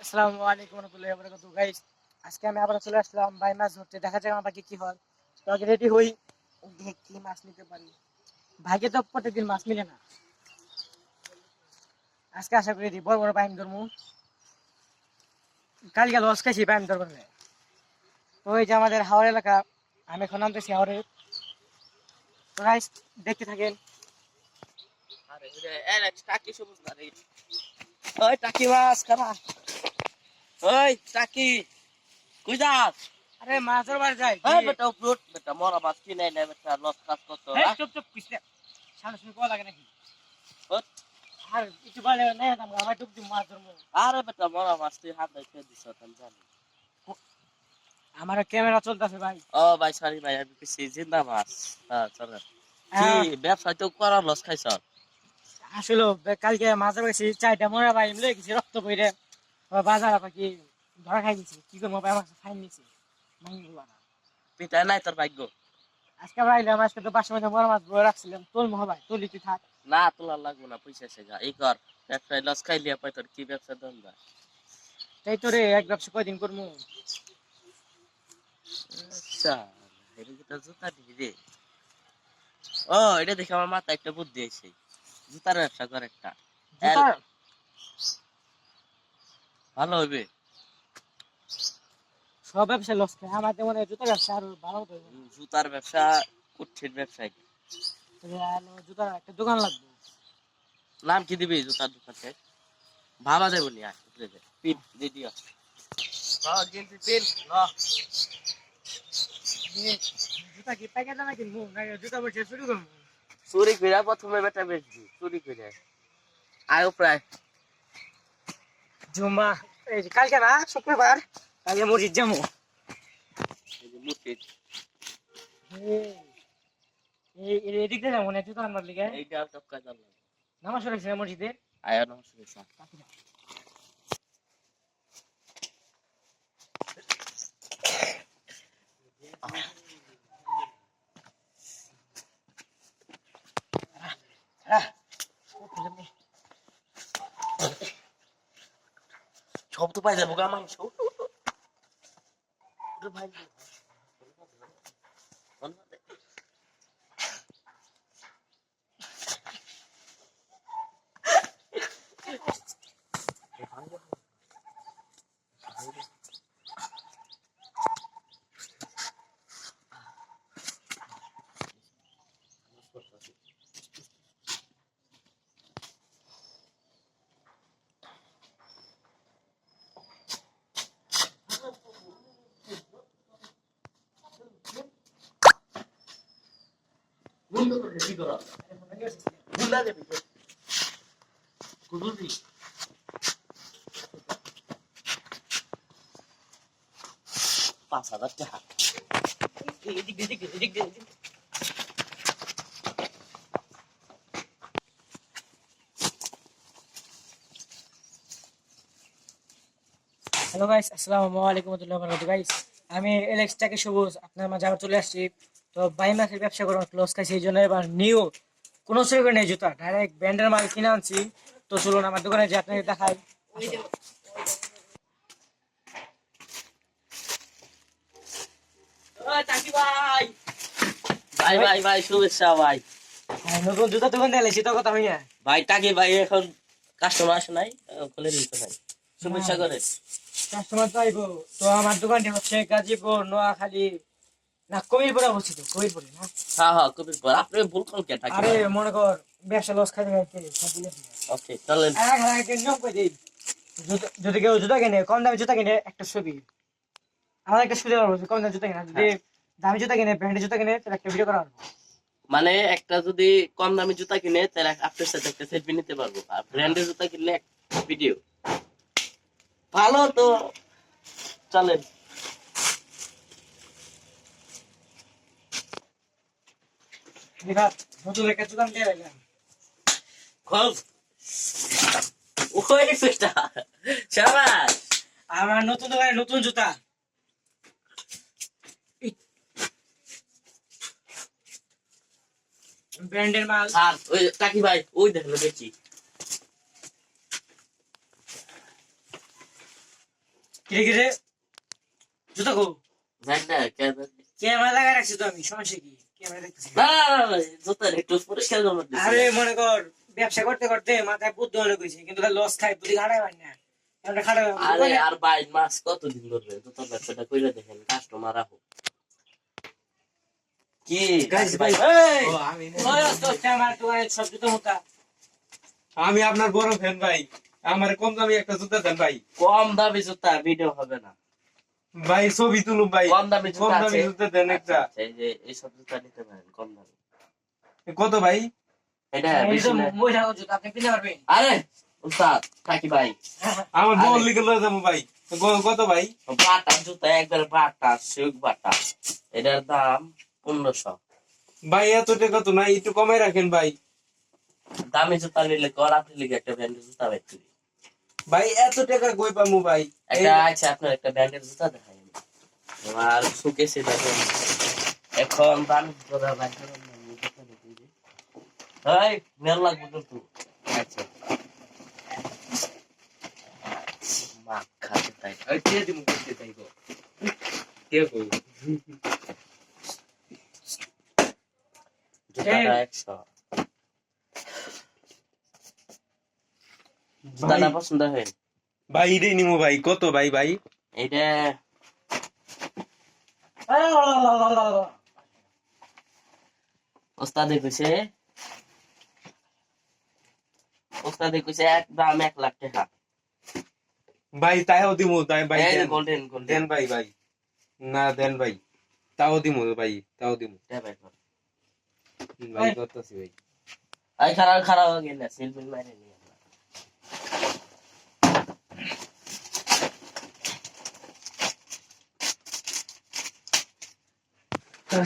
আসসালামু আলাইকুম ওয়া বারাকাতুহু গাইস। আজকে আমি আবার চলে আসলাম ভাই মাছ ধরতে। দেখা যাক আমার ভাগ্যে কি হয়। তো আগে রেডি হই, দেখি মাছ নিতে পারি। ভাগ্যে তো প্রত্যেকদিন মাছ মিলে না। আজকে আশা করি বড় বড় বাইম ধরবো। কালকে লস খাইছি বাইম ধরবো না। তো এই যে আমাদের হাওড় এলাকা, আমি এখন নামতেছি হাওড়ে। তো গাইস দেখতে থাকেন। আরে রে এলেক্স টাকি সবুজ না রে ওই টাকি মাছ কারা ওই টাকি কই যাস আরে মাছ ধরবার যাই। এই বেটা উপরুট বেটা মরা মাছ কি নাই না বেটা লস কাজ করতো এই চুপ চুপ কিসলে সামনে শুনে কোয়া লাগে নাকি? আর কিছু বলে না, আমার টুক দিন মাছ ধরবো। আরে বেটা মরা মাছ তুই হাত দিয়ে খেয়ে দিছ আমি জানি আমার ক্যামেরা চলতেছে ভাই। ও ভাই সরি ভাই আমি কিছু জিন্দা মাছ হ্যাঁ চল কি হ্যাঁ, ব্যবসা তো করা লস খাইছ আসলে কালকে মাঝে বেশি চারটা মরা ভাই মিলে গেছি রক্ত বইরে বাজার পাখি ধরা খাই গেছি। কি করবো ভাই, আমার ফাইন নিছি পিটাই নাই তোর ভাগ্য আজকে আবার আইলাম। আজকে তো 500 মধ্যে মরা মাছ বয়ে রাখছিলাম, তোল মহ ভাই তুলি তুই থাক। না তোলা লাগবো না পয়সা সেগা এই কর ব্যবসায় লস খাইলিয়া পাই তোর কি ব্যবসা ধন্দা তাই তো রে, এক ব্যবসা কয়দিন করবো। আচ্ছা এদিকে তো জুতা দিবি রে ও এটা দেখে আমার মাথায় একটা বুদ্ধি আছে জুতার ব্যবসা করে একটা জুতার ভালো হবে সব ব্যবসা লস খায়, আমার মনে হয় জুতার ব্যবসা আরো ভালো হতো। জুতার ব্যবসা কঠিন ব্যবসায়ী জুতার একটা দোকান লাগবে। নাম কি দিবি জুতার দোকানে ভাবা যাবে নি আর পিন দিয়ে দিও গেঞ্জি পিন জুতা কি প্যাকেট না কিনবো না জুতা বসে শুরু করবো? চুরি করে প্রথমে বেটা বেচবি চুরি করে আয়ো প্রায় জুম্মা, এই যে কালকে না শুক্রবার, কালকে মসজিদ যাবো। মুটি এদিক দিয়ে যাবো না জুতা আনবার লিগে। এইটা টপকা জানলাম নামাজ পড়েছি না মসজিদে। আয়া নমস্কার সব তো পাই যাবো গা মাংস ভাই বন্ধ করে কি করা গুন্ডা দেবি কুদুরি 5,000 টাকা হ্যালো গাইস, আসসালামু আলাইকুম ওয়া রাহমাতুল্লাহি ওয়া বারাকাতুহু গাইস। আমি এলেক্স টাকে সবুজ আপনার মাঝে আবার চলে আসছি। তো বাই মাসের ব্যবসা করার ক্লোজ খাইছি, এই জন্য এবার নিউ কোনো শুরু করে নেই, জুতা ডাইরেক্ট ব্র্যান্ডের মাল কিনে আনছি। তো চলুন আমার দোকানে যে আপনাকে দেখাই। টাকি ভাই ভাই ভাই ভাই শুভেচ্ছা ভাই নতুন জুতা দোকান দিয়েছি তো কথা হইয়া। ভাই টাকি ভাই এখন কাস্টমার আসে নাই খুলে দিতে ভাই শুভেচ্ছা করে কাস্টমার তো আইবো। তো আমার দোকানটি হচ্ছে গাজীপুর, নোয়াখালী, না কবিরপুরে অবস্থিত। কবিরপুরে না, হ্যাঁ হ্যাঁ কবির পর আপনি ভুল কোন কে টাকি আরে মনে কর ব্যবসা লস খাইতে খাইতে সব ভুলে গেছি। ওকে চলেন নিয়ম করে দিই, যদি কেউ জুতা কিনে, কম দামে জুতা কিনে একটা ছবি, আমার একটা সুবিধা হবে। কম দামে জুতা কিনা, যদি দামি জুতা কিনে, ব্র্যান্ডের জুতা কিনে, তাহলে একটা ভিডিও করা হবে। মানে একটা যদি কম দামি জুতা কিনে তাহলে আপনার সাথে একটা সেলফি নিতে পারবো আর ব্র্যান্ডের জুতা কিনলে ভিডিও ভালো তো চলেন নতুন একটা জুতা দিয়ে রাখলাম। খোঁজ ওই সেটা শাবাশ আমার নতুন দোকানে নতুন জুতা, ব্র্যান্ডের মাল। আর ওই টাকি ভাই ওই দেখলো দেখি কিরে কিরে জুতা কো জানি না ক্যামেরা লাগাই রাখছি তো আমি, সমস্যা কি? ক্যামেরা দেখতেছি। জুতা একটু পরিষ্কার জমা দিছি। আরে মনে কর ব্যবসা করতে করতে মাথায় বুদ্ধি অনেক হয়েছে, কিন্তু লস খাই বুদ্ধি খাটাই পারি না। আমরা খাটাই আরে আর 22 মাস কতদিন ধরবে জুতার ব্যবসাটা কইরা দেখেন, কাস্টমার রাখো। কি গাইস ভাই ভাই ও আমি ওই তো ক্যামেরা তো সব জুতো মোটা। আমি আপনার বড় ফ্যান ভাই, আমার কম দামি একটা জুতা দেন ভাই। কম দামি জুতা ভিডিও হবে না। ভাই ছবি তুলুন ভাই, কম দামি কম জুতা দামি আছে। জুতা দেন একটা। আচ্ছা, এই যে এই সব জুতা নিতে পারেন কম দামি। কত ভাই? এটা এই বেশি তো না। মহিলা জুতো আপনি কিনতে পারবেন। আরে উস্তাদ কাকি ভাই, আমার বল আরে। লিখে লয়ে যাবো ভাই। কত ভাই? বাটা জুতা একবার বাটা সুগ বাটা, এটার দাম 1500। ভাই এত টাকা তো নাই, একটু কমাই রাখেন ভাই। দামি জুতা নিলে গলাতে লিগে একটা ব্র্যান্ডের জুতা বের করি। ভাই এত টাকা কই পামু ভাই? একটা আছে আপনার একটা ব্র্যান্ডের জুতা দেখাই আমি। আমার সুকেসে দেখেন এখন দামি জুতা বাইর করেন না, এই জুতা দেখুন যে। এই মেল লাগবে কিন্তু। আচ্ছা মাখ খাতে তাই। এই কে দিমু করতে তাই গো। কে কই? জুতাটা 100। ভাই জুতাটা পছন্দ হয়? ভাই এটাই নিমু ভাই। কত ভাই ভাই? এইটা ওস্তাদে কইছে, ওস্তাদে কইছে একদম 1 লাখ টাকা। ভাই তাইও দিমু তাই ভাই এই দেন। গোল্ডেন দেন গোল্ডেন ভাই ভাই। না দেন ভাই। তাও দিমু ভাই, তাও দিমু। ভাই কর। ভাই করতেছি ভাই। আই খারাপ খারাপ হয়ে গেল সিলবিল মাইরে নিয়ে।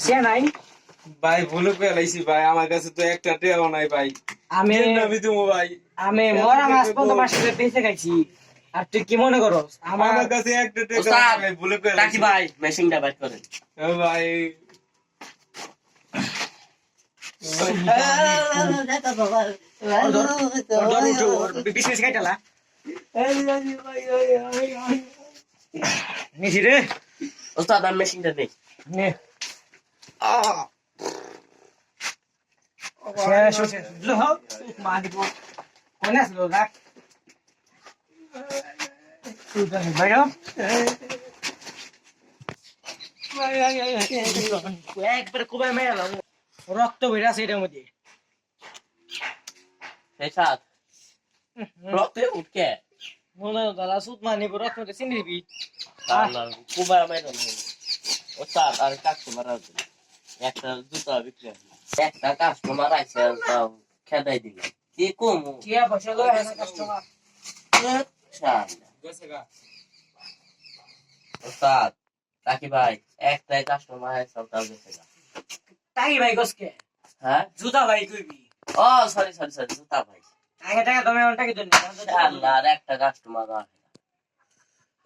সে নাই ভাই ভুলে পেলাইছি ভাই, আমার কাছে তো একটা টেও নাই ভাই। আমি আমি দিমু ভাই। আমি মরা মাছ পর্যন্ত মাসে বেঁচে খাইছি, আর তুই কি মনে করস আমার? আমার কাছে একটা টেও ওস্তাদ, নাই ভাই, ভুলে কাকি পেলাইছি ভাই মেশিনটা বাইর করেন। ভাই। বিশেষ খাইটালা নিছি রে ওস্তাদ আমি মেশিনটা নেই। নে শেষ হচ্ছে লো মা দিব কোন আসলো রাখ তুই তো ভাইও একবার কোবাই মেলা রক্ত বের আছে এটার মধ্যে এই সাত রক্তে উঠকে মনে দাদা সুত মানি রক্ত মধ্যে চিনি দিবি আল্লাহ কুবার মাইরো নেই। ওস্তাদ আর কাস্টমার আছে, একটা জুতা বিক্রি আছে, একটা কাস্টমার আছে তাও খেদাই দিল কি কমু। টিয়া পয়সা লয় না কাস্টমার ওস্তাদ কাকি ভাই একটাই কাস্টমার আছে তাও গেছে গা। তাই ভাই গসকে হ্যাঁ জুতা ভাই কইবি ও সরি সরি সরি জুতা ভাই। আগে টাকা তুমি আমার টাকা দেন আল্লাহ আর একটা কাস্টমার আছে।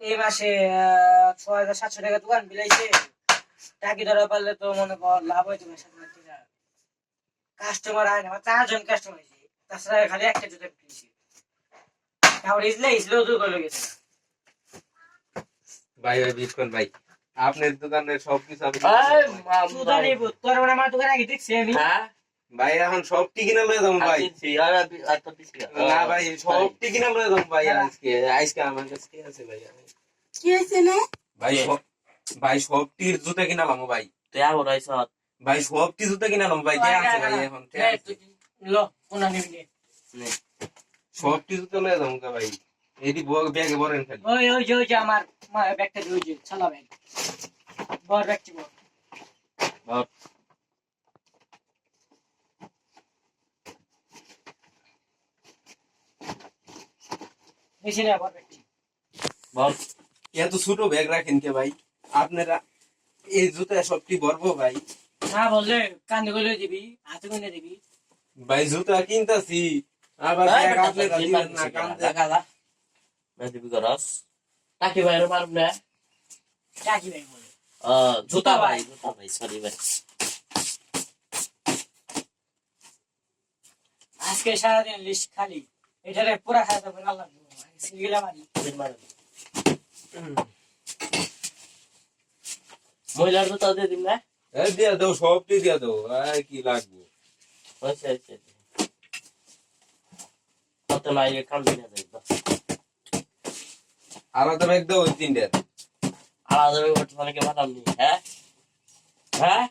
এই মাসে ৬,৭০০ টাকা দোকান বিলাইছে, টাকি ধরা পারলে তো মনে কর লাভ হইতো না। ৭ লাখ টাকা কাস্টমার আয় না, 4 জন কাস্টমার হয়েছে, তাছাড়া খালি একটা জুতা বিক্রিছে। তারপর ইসলেও দূর করে গেছে। ভাই ভাই বিস্কুট ভাই, আপনার দোকানের সবকিছু আমি এই জুতা নেব তোর মানে আমার দোকানে আগে দেখছি আমি। হ্যাঁ ভাই এখন সব কিনা লয়ে যাবো ভাই। না ভাই সব কিনা লয়ে যাবো ভাই। আজকে আজকে আমার কাছে কি আছে ভাই? কি হয়েছে না? ভাই ভাই সবটির জুতা কিনালাম ভাই। তুই আবার আইছ ভাই সবটি জুতা কিনালাম ভাই। কে আছে ভাই এখন? কে আছে? লো কোনা নিবি নে। সবটি জুতা লয়ে যাবো ভাই। এটি ব্যাগে ভরেন খালি। ওই যে আমার ব্যাগটা ওই যে ছালা ব্যাগ বড় ব্যাগটি বড় বেশি না বড় ব্যাগটি বল। এত ছোট ব্যাগ রাখেন কে ভাই আপনারা? এই জুতা সবটি ভরবো ভাই? না বললে কান্দে গলে দিবি, হাতে গুনে দিবি। ভাই জুতা কিনতাছি আবার ব্যাগ আপনারা দিবেন না কান্দে। কাকি ভাই মারব না। টাকি ভাই বলে জুতা ভাই সরি ভাই। আজকে সারাদিন লিস্ট খালি, এটারে পুরা খাতা করে আল্লাহ সিলগিলা মারি। মারেন। মহিলার জুতা দিয়ে দিন না দিয়া দাও সবটি দিয়া দাও আর কি লাগবে আচ্ছা আচ্ছা কত নাই কাম দিনে যাই আলাদা ব্যাগ দাও ওই তিনটে আলাদা করতে অনেকে পাঠাম নি হ্যাঁ হ্যাঁ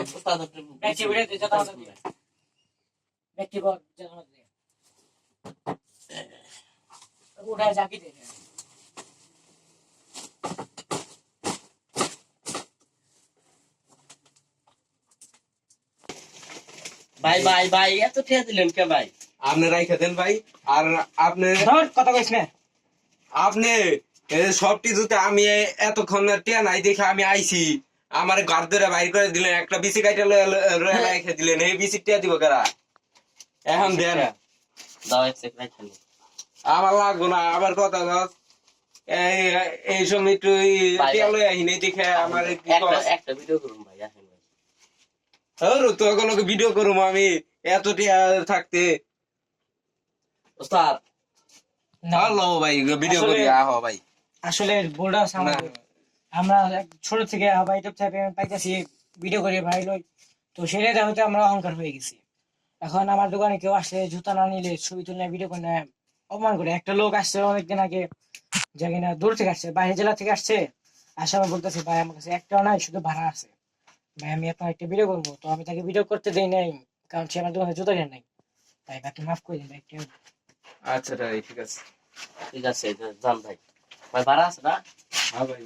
জুতা তো ব্যক্তি ভিডিও দিতে দাও ব্যক্তি বল জানা দে উড়া জাকি দে ভাই ভাই ভাই এত ঠেয়া দিলেন কে ভাই আপনি রাইখা দেন ভাই আর আপনি ধর কথা কইছ না আপনি সবটি জুতে আমি এতক্ষণ টিয়া নাই দেখে আমি আইছি আমার ঘর ধরে বাইর করে দিলেন একটা বিসি কাইটা রেখে দিলেন এই বিসি টিয়া দিব কারা এখন দেন দাও এক সেক রাখ খালি আমার লাগবো না আবার কথা ধর এই সময় একটু টিয়া লই আহিনি দেখে আমার একটা ভিডিও করুন ভাই আসেন ভাই তো কোনো ভিডিও করুম আমি এত টিয়া থাকতে ওস্তাদ হ্যালো ভাই ভিডিও করি আহ ভাই আসলে বোর্ডা সামনে আমরা ছোট থেকে আবার ইউটিউব থেকে পাইতেছি ভিডিও করে ভাই লই তো সেটাই হয়তো আমরা অহংকার হয়ে গেছি এখন আমার দোকানে কেউ আসলে জুতা না নিলে ছবি তুলে ভিডিও করে অপমান করে একটা লোক আসছে অনেকদিন আগে যে কিনা দূর থেকে আসছে বাইরে জেলা থেকে আসছে আসে আমি বলতেছি ভাই আমার কাছে একটাও নাই শুধু ভাড়া আছে ভাই আমি আপনার একটা ভিডিও করবো তো আমি তাকে ভিডিও করতে দেই নাই কারণ সে আমার দোকানে জুতা কেন নাই তাই বাকি মাফ করে দিন ভাই একটু আচ্ছা ঠিক আছে ঠিক আছে যান ভাই ভাই ভাড়া আছে না হ্যাঁ ভাই